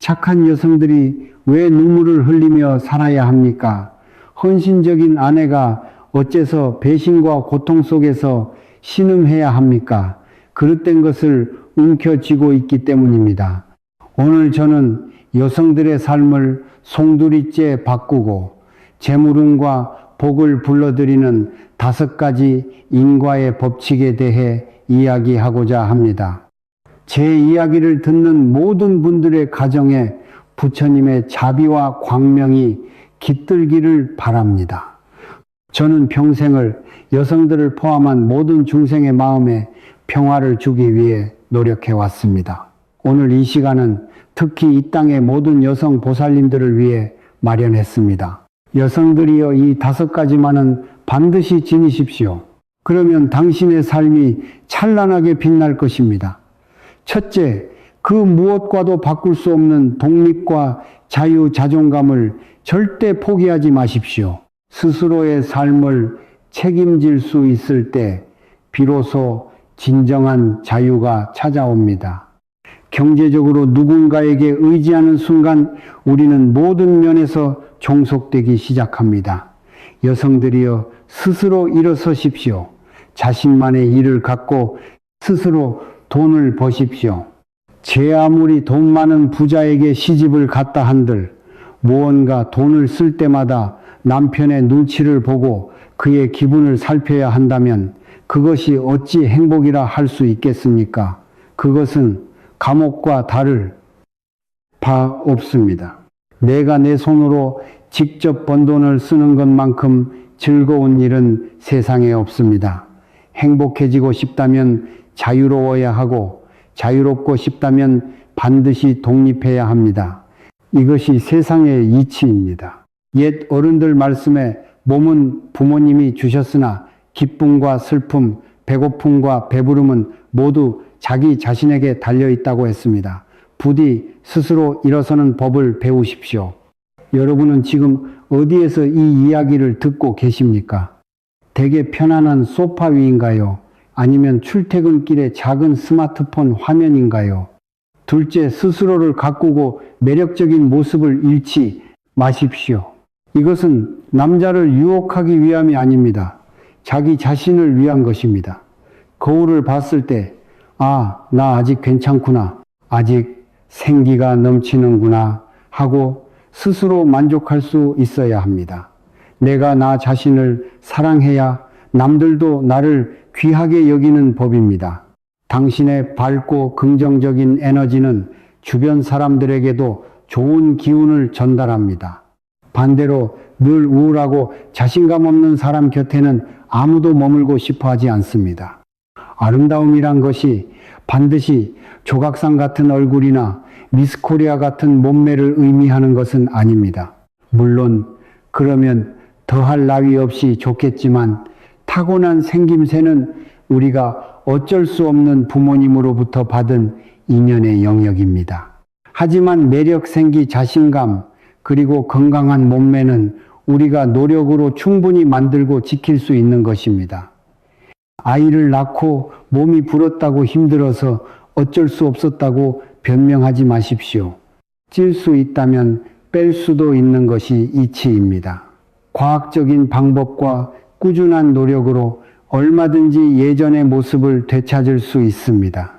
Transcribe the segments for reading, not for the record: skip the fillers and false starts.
착한 여성들이 왜 눈물을 흘리며 살아야 합니까? 헌신적인 아내가 어째서 배신과 고통 속에서 신음해야 합니까? 그릇된 것을 움켜쥐고 있기 때문입니다. 오늘 저는 여성들의 삶을 송두리째 바꾸고 재물운과 복을 불러들이는 5가지 인과의 법칙에 대해 이야기하고자 합니다. 제 이야기를 듣는 모든 분들의 가정에 부처님의 자비와 광명이 깃들기를 바랍니다. 저는 평생을 여성들을 포함한 모든 중생의 마음에 평화를 주기 위해 노력해 왔습니다. 오늘 이 시간은 특히 이 땅의 모든 여성 보살님들을 위해 마련했습니다. 여성들이여, 이 5가지만은 반드시 지니십시오. 그러면 당신의 삶이 찬란하게 빛날 것입니다. 첫째, 그 무엇과도 바꿀 수 없는 독립과 자유, 자존감을 절대 포기하지 마십시오. 스스로의 삶을 책임질 수 있을 때 비로소 진정한 자유가 찾아옵니다. 경제적으로 누군가에게 의지하는 순간 우리는 모든 면에서 종속되기 시작합니다. 여성들이여, 스스로 일어서십시오. 자신만의 일을 갖고 스스로 돈을 버십시오. 제 아무리 돈 많은 부자에게 시집을 갔다 한들 무언가 돈을 쓸 때마다 남편의 눈치를 보고 그의 기분을 살펴야 한다면 그것이 어찌 행복이라 할 수 있겠습니까? 그것은 감옥과 다를 바 없습니다. 내가 내 손으로 직접 번 돈을 쓰는 것만큼 즐거운 일은 세상에 없습니다. 행복해지고 싶다면 자유로워야 하고, 자유롭고 싶다면 반드시 독립해야 합니다. 이것이 세상의 이치입니다. 옛 어른들 말씀에 몸은 부모님이 주셨으나 기쁨과 슬픔, 배고픔과 배부름은 모두 자기 자신에게 달려있다고 했습니다. 부디 스스로 일어서는 법을 배우십시오. 여러분은 지금 어디에서 이 이야기를 듣고 계십니까? 되게 편안한 소파 위인가요? 아니면 출퇴근길의 작은 스마트폰 화면인가요? 둘째, 스스로를 가꾸고 매력적인 모습을 잃지 마십시오. 이것은 남자를 유혹하기 위함이 아닙니다. 자기 자신을 위한 것입니다. 거울을 봤을 때, 아, 나 아직 괜찮구나, 아직 생기가 넘치는구나 하고 스스로 만족할 수 있어야 합니다. 내가 나 자신을 사랑해야 남들도 나를 귀하게 여기는 법입니다. 당신의 밝고 긍정적인 에너지는 주변 사람들에게도 좋은 기운을 전달합니다. 반대로 늘 우울하고 자신감 없는 사람 곁에는 아무도 머물고 싶어 하지 않습니다. 아름다움이란 것이 반드시 조각상 같은 얼굴이나 미스코리아 같은 몸매를 의미하는 것은 아닙니다. 물론 그러면 더할 나위 없이 좋겠지만 타고난 생김새는 우리가 어쩔 수 없는 부모님으로부터 받은 인연의 영역입니다. 하지만 매력, 생기, 자신감, 그리고 건강한 몸매는 우리가 노력으로 충분히 만들고 지킬 수 있는 것입니다. 아이를 낳고 몸이 불었다고 힘들어서 어쩔 수 없었다고 변명하지 마십시오. 찔 수 있다면 뺄 수도 있는 것이 이치입니다. 과학적인 방법과 꾸준한 노력으로 얼마든지 예전의 모습을 되찾을 수 있습니다.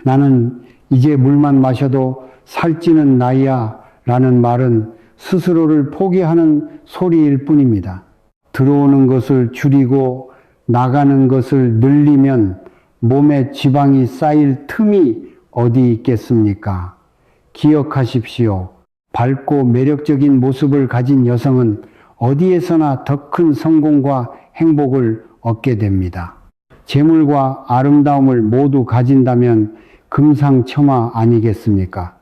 나는 이제 물만 마셔도 살찌는 나이야 라는 말은 스스로를 포기하는 소리일 뿐입니다. 들어오는 것을 줄이고 나가는 것을 늘리면 몸에 지방이 쌓일 틈이 어디 있겠습니까? 기억하십시오. 밝고 매력적인 모습을 가진 여성은 어디에서나 더 큰 성공과 행복을 얻게 됩니다. 재물과 아름다움을 모두 가진다면 금상첨화 아니겠습니까?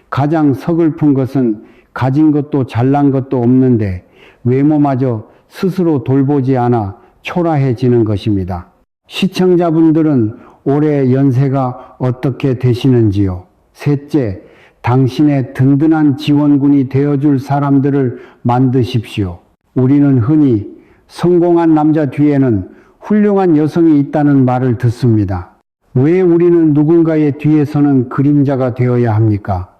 가장 서글픈 것은 가진 것도 잘난 것도 없는데 외모마저 스스로 돌보지 않아 초라해지는 것입니다. 시청자분들은 올해 연세가 어떻게 되시는지요? 셋째, 당신의 든든한 지원군이 되어줄 사람들을 만드십시오. 우리는 흔히 성공한 남자 뒤에는 훌륭한 여성이 있다는 말을 듣습니다. 왜 우리는 누군가의 뒤에서는 그림자가 되어야 합니까?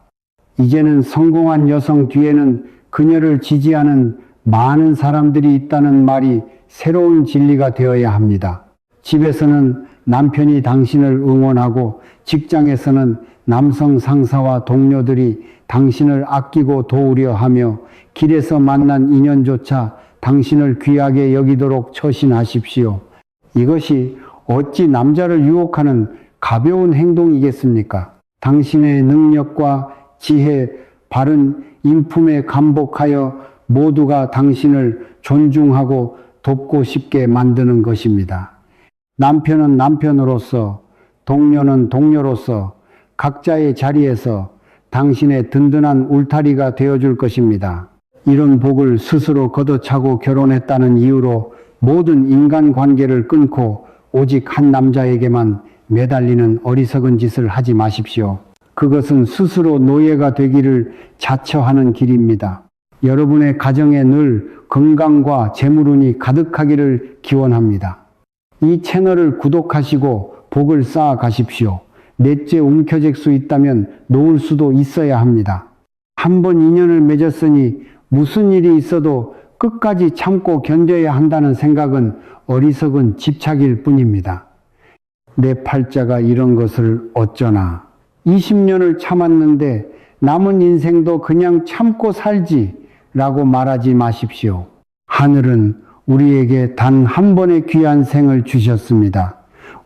이제는 성공한 여성 뒤에는 그녀를 지지하는 많은 사람들이 있다는 말이 새로운 진리가 되어야 합니다. 집에서는 남편이 당신을 응원하고 직장에서는 남성 상사와 동료들이 당신을 아끼고 도우려 하며 길에서 만난 인연조차 당신을 귀하게 여기도록 처신하십시오. 이것이 어찌 남자를 유혹하는 가벼운 행동이겠습니까? 당신의 능력과 지혜, 바른 인품에 감복하여 모두가 당신을 존중하고 돕고 싶게 만드는 것입니다. 남편은 남편으로서, 동료는 동료로서 각자의 자리에서 당신의 든든한 울타리가 되어줄 것입니다. 이런 복을 스스로 걷어차고 결혼했다는 이유로 모든 인간관계를 끊고 오직 한 남자에게만 매달리는 어리석은 짓을 하지 마십시오. 그것은 스스로 노예가 되기를 자처하는 길입니다. 여러분의 가정에 늘 건강과 재물운이 가득하기를 기원합니다. 이 채널을 구독하시고 복을 쌓아 가십시오. 넷째 움켜쥘 수 있다면 놓을 수도 있어야 합니다. 한 번 인연을 맺었으니 무슨 일이 있어도 끝까지 참고 견뎌야 한다는 생각은 어리석은 집착일 뿐입니다. 내 팔자가 이런 것을 어쩌나. 20년을 참았는데 남은 인생도 그냥 참고 살지 라고 말하지 마십시오. 하늘은 우리에게 단 한 번의 귀한 생을 주셨습니다.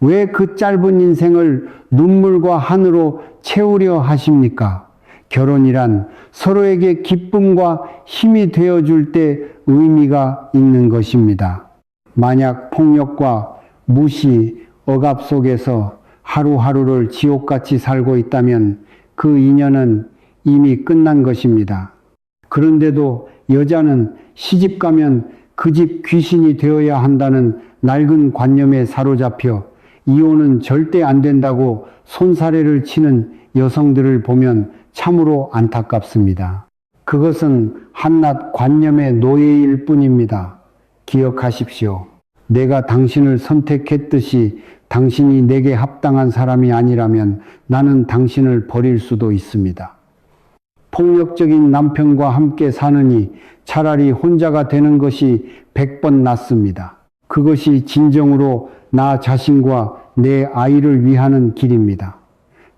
왜 그 짧은 인생을 눈물과 한으로 채우려 하십니까? 결혼이란 서로에게 기쁨과 힘이 되어줄 때 의미가 있는 것입니다. 만약 폭력과 무시, 억압 속에서 하루하루를 지옥같이 살고 있다면 그 인연은 이미 끝난 것입니다. 그런데도 여자는 시집 가면 그 집 귀신이 되어야 한다는 낡은 관념에 사로잡혀 이혼은 절대 안 된다고 손사래를 치는 여성들을 보면 참으로 안타깝습니다. 그것은 한낱 관념의 노예일 뿐입니다. 기억하십시오. 내가 당신을 선택했듯이 당신이 내게 합당한 사람이 아니라면 나는 당신을 버릴 수도 있습니다. 폭력적인 남편과 함께 사느니 차라리 혼자가 되는 것이 100번 낫습니다. 그것이 진정으로 나 자신과 내 아이를 위하는 길입니다.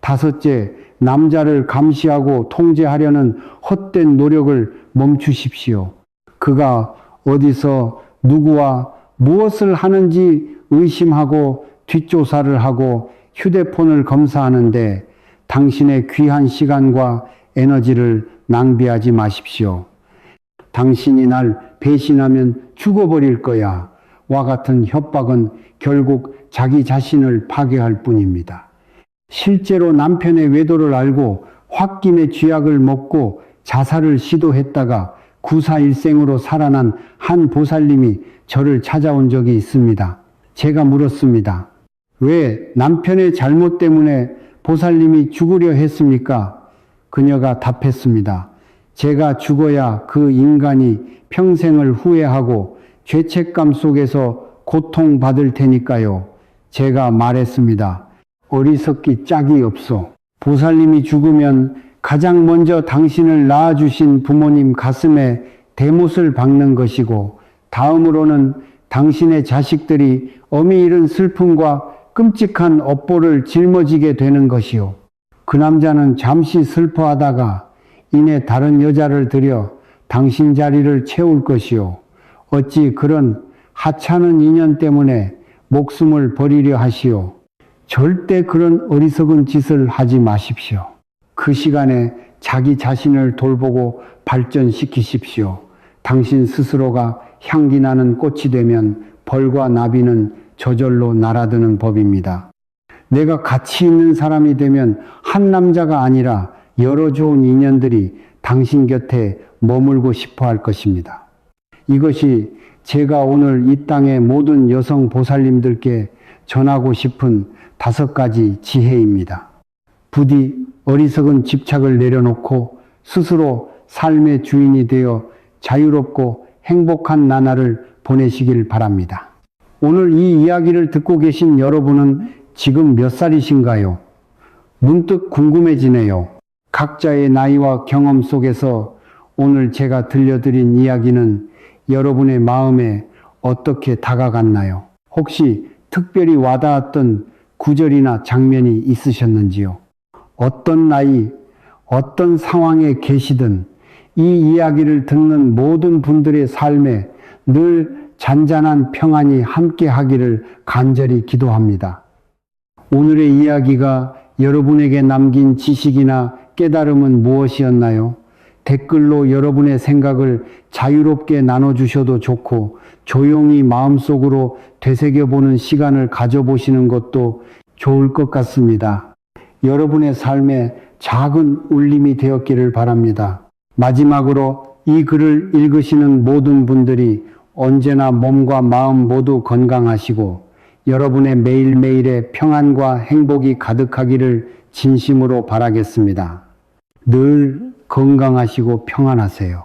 다섯째, 남자를 감시하고 통제하려는 헛된 노력을 멈추십시오. 그가 어디서 누구와 무엇을 하는지 의심하고 뒷조사를 하고 휴대폰을 검사하는데 당신의 귀한 시간과 에너지를 낭비하지 마십시오. 당신이 날 배신하면 죽어버릴 거야. 와 같은 협박은 결국 자기 자신을 파괴할 뿐입니다. 실제로 남편의 외도를 알고 홧김에 쥐약을 먹고 자살을 시도했다가 구사일생으로 살아난 한 보살님이 저를 찾아온 적이 있습니다. 제가 물었습니다. 왜 남편의 잘못 때문에 보살님이 죽으려 했습니까? 그녀가 답했습니다. 제가 죽어야 그 인간이 평생을 후회하고 죄책감 속에서 고통받을 테니까요. 제가 말했습니다. 어리석기 짝이 없소. 보살님이 죽으면 가장 먼저 당신을 낳아주신 부모님 가슴에 대못을 박는 것이고 다음으로는 당신의 자식들이 어미 잃은 슬픔과 끔찍한 업보를 짊어지게 되는 것이요. 그 남자는 잠시 슬퍼하다가 이내 다른 여자를 들여 당신 자리를 채울 것이요. 어찌 그런 하찮은 인연 때문에 목숨을 버리려 하시오. 절대 그런 어리석은 짓을 하지 마십시오. 그 시간에 자기 자신을 돌보고 발전시키십시오. 당신 스스로가 향기 나는 꽃이 되면 벌과 나비는 저절로 날아드는 법입니다. 내가 가치 있는 사람이 되면 한 남자가 아니라 여러 좋은 인연들이 당신 곁에 머물고 싶어 할 것입니다. 이것이 제가 오늘 이 땅의 모든 여성 보살님들께 전하고 싶은 5가지 지혜입니다. 부디 어리석은 집착을 내려놓고 스스로 삶의 주인이 되어 자유롭고 행복한 나날을 보내시길 바랍니다. 오늘 이 이야기를 듣고 계신 여러분은 지금 몇 살이신가요? 문득 궁금해지네요. 각자의 나이와 경험 속에서 오늘 제가 들려드린 이야기는 여러분의 마음에 어떻게 다가갔나요? 혹시 특별히 와닿았던 구절이나 장면이 있으셨는지요? 어떤 나이, 어떤 상황에 계시든 이 이야기를 듣는 모든 분들의 삶에 늘 잔잔한 평안이 함께 하기를 간절히 기도합니다. 오늘의 이야기가 여러분에게 남긴 지식이나 깨달음은 무엇이었나요? 댓글로 여러분의 생각을 자유롭게 나눠주셔도 좋고 조용히 마음속으로 되새겨보는 시간을 가져보시는 것도 좋을 것 같습니다. 여러분의 삶에 작은 울림이 되었기를 바랍니다. 마지막으로 이 글을 읽으시는 모든 분들이 언제나 몸과 마음 모두 건강하시고 여러분의 매일매일의 평안과 행복이 가득하기를 진심으로 바라겠습니다. 늘 건강하시고 평안하세요.